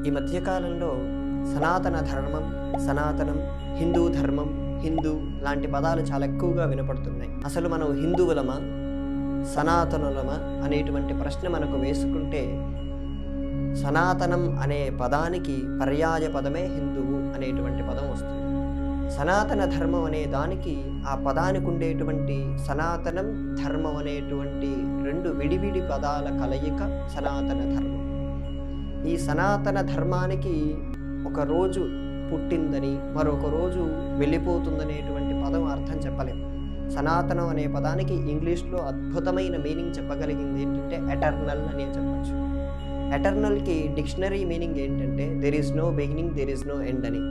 ఈ మధ్యకాలంలో సనాతన ధర్మం, సనాతనం, హిందూ ధర్మం, హిందూ లాంటి పదాలు చాలా ఎక్కువగా వినపడుతున్నాయి. అసలు మనం హిందువులమా, సనాతనులమా అనేటువంటి ప్రశ్న మనకు వేసుకుంటే సనాతనం అనే పదానికి పర్యాయ పదమే హిందువు అనేటువంటి పదం వస్తుంది. సనాతన ధర్మం అనే దానికి ఆ పదానికి ఉండేటువంటి సనాతనం, ధర్మం అనేటువంటి రెండు విడివిడి పదాల కలయిక సనాతన ధర్మం. ఈ సనాతన ధర్మానికి ఒక రోజు పుట్టిందని, మరొక రోజు వెళ్ళిపోతుందనేటువంటి పదం అర్థం చెప్పలేం. సనాతనం అనే పదానికి ఇంగ్లీష్లో అద్భుతమైన మీనింగ్ చెప్పగలిగింది ఏంటంటే ఎటర్నల్ అని చెప్పచ్చు. ఎటర్నల్కి డిక్షనరీ మీనింగ్ ఏంటంటే there is no beginning, there is no end అని.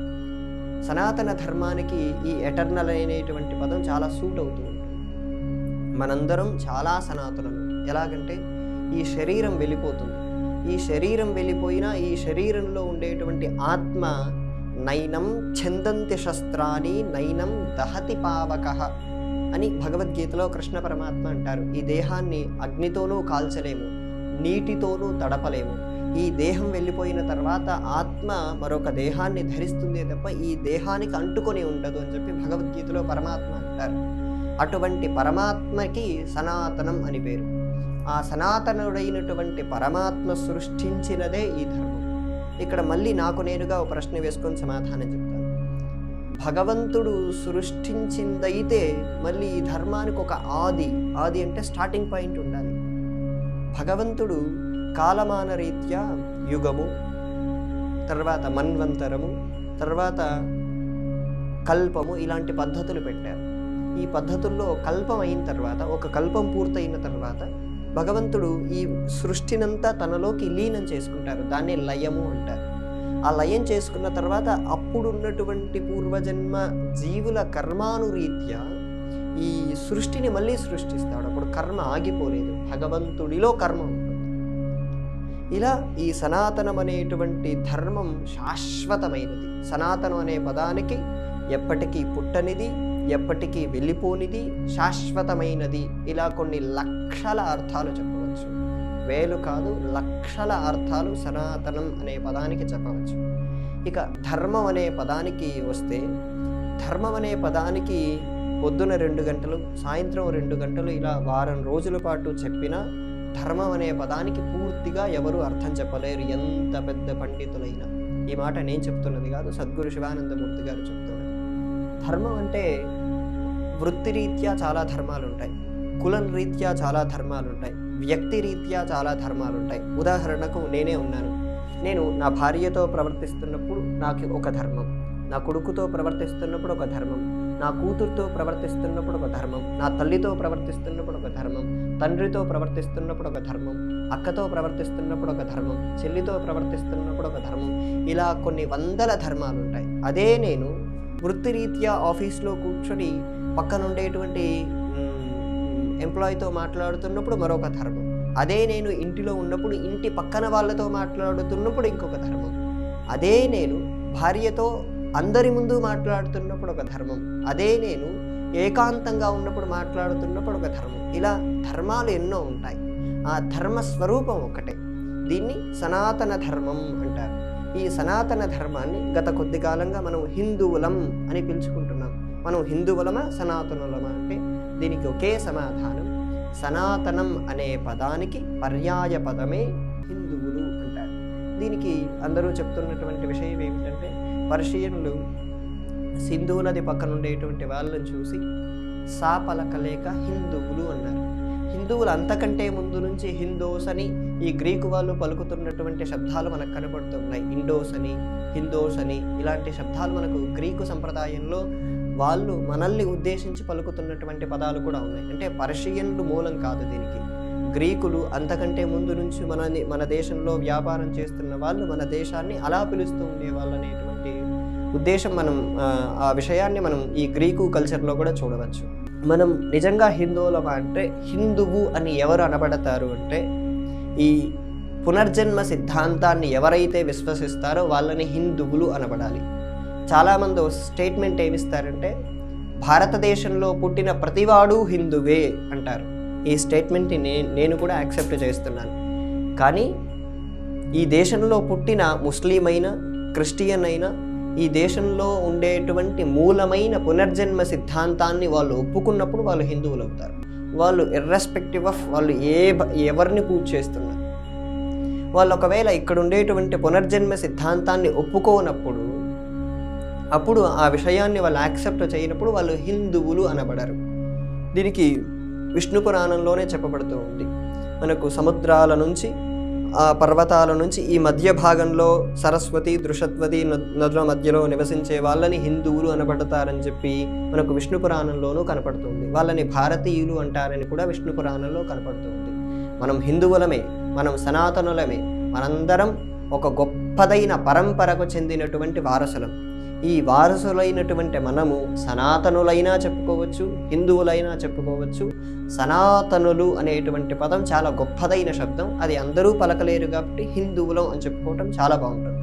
సనాతన ధర్మానికి ఈ ఎటర్నల్ అనేటువంటి పదం చాలా సూట్ అవుతూ ఉంటుంది. మనందరం చాలా సనాతనులు. ఎలాగంటే ఈ శరీరం వెళ్ళిపోతుంది, ఈ శరీరం వెళ్ళిపోయినా ఈ శరీరంలో ఉండేటువంటి ఆత్మ నైనం ఛందంతి శస్త్రాన్ని నైనం దహతి పావకః అని భగవద్గీతలో కృష్ణ పరమాత్మ అంటారు. ఈ దేహాన్ని అగ్నితోనూ కాల్చలేము, నీటితోనూ తడపలేము. ఈ దేహం వెళ్ళిపోయిన తర్వాత ఆత్మ మరొక దేహాన్ని ధరిస్తుంది తప్ప ఈ దేహానికి అంటుకొని ఉండదు అని చెప్పి భగవద్గీతలో పరమాత్మ అంటారు. అటువంటి పరమాత్మకి సనాతనం అని పేరు. ఆ సనాతనుడైనటువంటి పరమాత్మ సృష్టించినదే ఈ ధర్మం. ఇక్కడ మళ్ళీ నాకు నేనుగా ఒక ప్రశ్న వేసుకొని సమాధానం చెప్తాను. భగవంతుడు సృష్టించిందైతే మళ్ళీ ఈ ధర్మానికి ఒక ఆది అంటే స్టార్టింగ్ పాయింట్ ఉండాలి. భగవంతుడు కాలమాన రీత్యా యుగము, తర్వాత మన్వంతరము, తర్వాత కల్పము ఇలాంటి పద్ధతులు పెట్టారు. ఈ పద్ధతుల్లో కల్పం అయిన తర్వాత, ఒక కల్పం పూర్తయిన తర్వాత భగవంతుడు ఈ సృష్టినంతా తనలోకి లీనం చేసుకుంటారు. దాన్నే లయము అంటారు. ఆ లయం చేసుకున్న తర్వాత అప్పుడున్నటువంటి పూర్వజన్మ జీవుల కర్మానురీత్యా ఈ సృష్టిని మళ్ళీ సృష్టిస్తాడు. అప్పుడు కర్మ ఆగిపోలేదు, భగవంతుడిలో కర్మ ఉంటుంది. ఇలా ఈ సనాతనం అనేటువంటి ధర్మం శాశ్వతమైనది. సనాతనం అనే పదానికి ఎప్పటికీ పుట్టనిది, ఎప్పటికీ వెళ్ళిపోనిది, శాశ్వతమైనది, ఇలా కొన్ని లక్షల అర్థాలు చెప్పవచ్చు. వేలు కాదు, లక్షల అర్థాలు సనాతనం అనే పదానికి చెప్పవచ్చు. ఇక ధర్మం అనే పదానికి వస్తే, ధర్మం అనే పదానికి పొద్దున 2 గంటలు, సాయంత్రం 2 గంటలు, ఇలా వారం రోజుల పాటు చెప్పినా ధర్మం అనే పదానికి పూర్తిగా ఎవరు అర్థం చెప్పలేరు, ఎంత పెద్ద పండితులైనా. ఈ మాట నేను చెప్తున్నది కాదు, సద్గురు శివానందమూర్తి గారు చెప్తున్నారు. ధర్మం అంటే వృత్తిరీత్యా చాలా ధర్మాలు ఉంటాయి, కులం రీత్యా చాలా ధర్మాలు ఉంటాయి, వ్యక్తి రీత్యా చాలా ధర్మాలు ఉంటాయి. ఉదాహరణకు నేనే ఉన్నాను. నేను నా భార్యతో ప్రవర్తిస్తున్నప్పుడు నాకు ఒక ధర్మం, నా కొడుకుతో ప్రవర్తిస్తున్నప్పుడు ఒక ధర్మం, నా కూతురుతో ప్రవర్తిస్తున్నప్పుడు ఒక ధర్మం, నా తల్లితో ప్రవర్తిస్తున్నప్పుడు ఒక ధర్మం, తండ్రితో ప్రవర్తిస్తున్నప్పుడు ఒక ధర్మం, అక్కతో ప్రవర్తిస్తున్నప్పుడు ఒక ధర్మం, చెల్లితో ప్రవర్తిస్తున్నప్పుడు ఒక ధర్మం, ఇలా కొన్ని వందల ధర్మాలు ఉంటాయి. అదే నేను వృత్తిరీత్యా ఆఫీస్లో కూర్చొని పక్కన ఉండేటువంటి ఎంప్లాయీతో మాట్లాడుతున్నప్పుడు మరొక ధర్మం, అదే నేను ఇంటిలో ఉన్నప్పుడు ఇంటి పక్కన వాళ్ళతో మాట్లాడుతున్నప్పుడు ఇంకొక ధర్మం, అదే నేను భార్యతో అందరి ముందు మాట్లాడుతున్నప్పుడు ఒక ధర్మం, అదే నేను ఏకాంతంగా ఉన్నప్పుడు మాట్లాడుతున్నప్పుడు ఒక ధర్మం. ఇలా ధర్మాలు ఎన్నో ఉంటాయి. ఆ ధర్మ స్వరూపం ఒకటే. దీన్ని సనాతన ధర్మం అంటారు. ఈ సనాతన ధర్మాన్ని గత కొద్ది కాలంగా మనం హిందువులం అని పిలుచుకుంటున్నాం. మనం హిందువులమా, సనాతనులమా అంటే దీనికి ఒకే సమాధానం. సనాతనం అనే పదానికి పర్యాయ పదమే హిందువులు అంటారు. దీనికి అందరూ చెప్తున్నటువంటి విషయం ఏమిటంటే, పర్షియన్లు సింధు నది పక్కన ఉండేటువంటి వాళ్ళని చూసి సా పలకలేక హిందువులు అన్నారు. హిందువులు అంతకంటే ముందు నుంచి హిందోస్ అని ఈ గ్రీకు వాళ్ళు పలుకుతున్నటువంటి శబ్దాలు మనకు కనబడుతున్నాయి. ఇండోస్ అని, హిందోస్ అని ఇలాంటి శబ్దాలు మనకు గ్రీకు సంప్రదాయంలో వాళ్ళు మనల్ని ఉద్దేశించి పలుకుతున్నటువంటి పదాలు కూడా ఉన్నాయి. అంటే పర్షియన్లు మూలం కాదు దీనికి. గ్రీకులు అంతకంటే ముందు నుంచి మన దేశంలో వ్యాపారం చేస్తున్న వాళ్ళు మన దేశాన్ని అలా పిలుస్తూ ఉండేవాళ్ళు అనేటువంటి ఉద్దేశం ఆ విషయాన్ని మనం ఈ గ్రీకు కల్చర్లో కూడా చూడవచ్చు. మనం నిజంగా హిందువులమా అంటే, హిందువు అని ఎవరు అనబడతారు అంటే, ఈ పునర్జన్మ సిద్ధాంతాన్ని ఎవరైతే విశ్వసిస్తారో వాళ్ళని హిందువులు అనబడాలి. చాలామంది స్టేట్మెంట్ ఏమిస్తారంటే, భారతదేశంలో పుట్టిన ప్రతివాడు హిందువే అంటారు. ఈ స్టేట్మెంట్ని నేను కూడా యాక్సెప్ట్ చేస్తున్నాను. కానీ ఈ దేశంలో పుట్టిన ముస్లిం అయినా క్రిస్టియన్ అయినా ఈ దేశంలో ఉండేటువంటి మూలమైన పునర్జన్మ సిద్ధాంతాన్ని వాళ్ళు ఒప్పుకున్నప్పుడు వాళ్ళు హిందువులు అవుతారు. వాళ్ళు ఇర్రెస్పెక్టివ్ ఆఫ్ వాళ్ళు ఎవరిని పూజ చేస్తున్నారు, వాళ్ళు ఒకవేళ ఇక్కడ ఉండేటువంటి పునర్జన్మ సిద్ధాంతాన్ని ఒప్పుకోనప్పుడు, అప్పుడు ఆ విషయాన్ని వాళ్ళు యాక్సెప్ట్ చేయనప్పుడు వాళ్ళు హిందువులు అనబడరు. దీనికి విష్ణు పురాణంలోనే చెప్పబడుతూ ఉంది. మనకు సముద్రాల నుంచి ఆ పర్వతాల నుంచి ఈ మధ్య భాగంలో సరస్వతి దృషద్వతి నదుల మధ్యలో నివసించే వాళ్ళని హిందువులు అనబడతారని చెప్పి మనకు విష్ణు పురాణంలోనూ కనపడుతుంది. వాళ్ళని భారతీయులు అంటారని కూడా విష్ణు పురాణంలో కనపడుతుంది. మనం హిందువులమే, మనం సనాతనులమే, మనందరం ఒక గొప్పదైన పరంపరకు చెందినటువంటి వారసులం. ఈ వారసులైనటువంటి మనము సనాతనులైనా చెప్పుకోవచ్చు, హిందువులైనా చెప్పుకోవచ్చు. సనాతనులు అనేటువంటి పదం చాలా గొప్పదైన శబ్దం, అది అందరూ పలకలేరు కాబట్టి హిందువులం అని చెప్పుకోవటం చాలా బాగుంటుంది.